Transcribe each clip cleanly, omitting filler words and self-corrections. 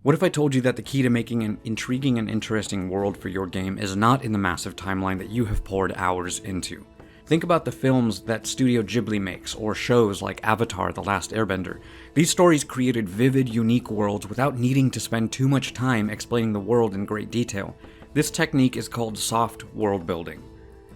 What if I told you that the key to making an intriguing and interesting world for your game is not in the massive timeline that you have poured hours into? Think about the films that Studio Ghibli makes, or shows like Avatar: The Last Airbender. These stories created vivid, unique worlds without needing to spend too much time explaining the world in great detail. This technique is called soft world building.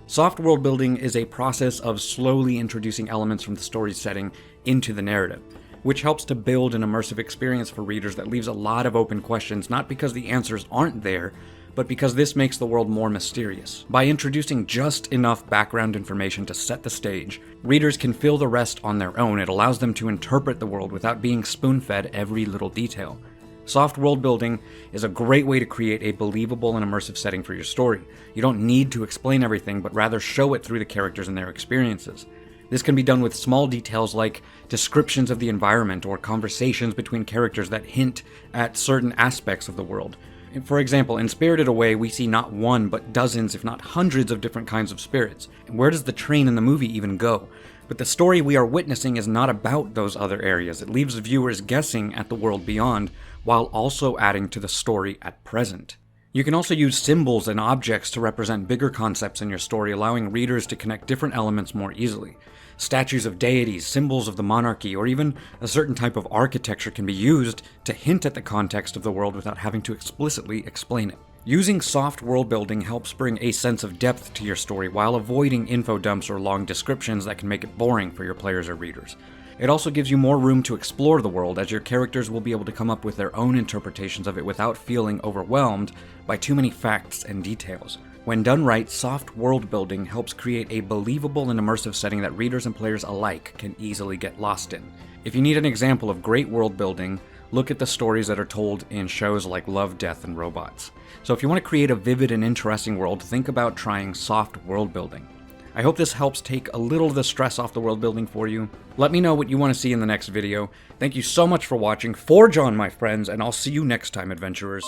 Soft world building is a process of slowly introducing elements from the story's setting into the narrative, which helps to build an immersive experience for readers that leaves a lot of open questions, not because the answers aren't there, but because this makes the world more mysterious. By introducing just enough background information to set the stage, readers can fill the rest on their own. It allows them to interpret the world without being spoon-fed every little detail. Soft world building is a great way to create a believable and immersive setting for your story. You don't need to explain everything, but rather show it through the characters and their experiences. This can be done with small details like descriptions of the environment or conversations between characters that hint at certain aspects of the world. For example, in Spirited Away, we see not one, but dozens, if not hundreds of different kinds of spirits. And where does the train in the movie even go? But the story we are witnessing is not about those other areas. It leaves viewers guessing at the world beyond, while also adding to the story at present. You can also use symbols and objects to represent bigger concepts in your story, allowing readers to connect different elements more easily. Statues of deities, symbols of the monarchy, or even a certain type of architecture can be used to hint at the context of the world without having to explicitly explain it. Using soft world building helps bring a sense of depth to your story while avoiding info dumps or long descriptions that can make it boring for your players or readers. It also gives you more room to explore the world, as your characters will be able to come up with their own interpretations of it without feeling overwhelmed by too many facts and details. When done right, soft world building helps create a believable and immersive setting that readers and players alike can easily get lost in. If you need an example of great world building, look at the stories that are told in shows like Love, Death, and Robots. So if you want to create a vivid and interesting world, think about trying soft world building. I hope this helps take a little of the stress off the world building for you. Let me know what you want to see in the next video. Thank you so much for watching. Forge on, my friends, and I'll see you next time, adventurers.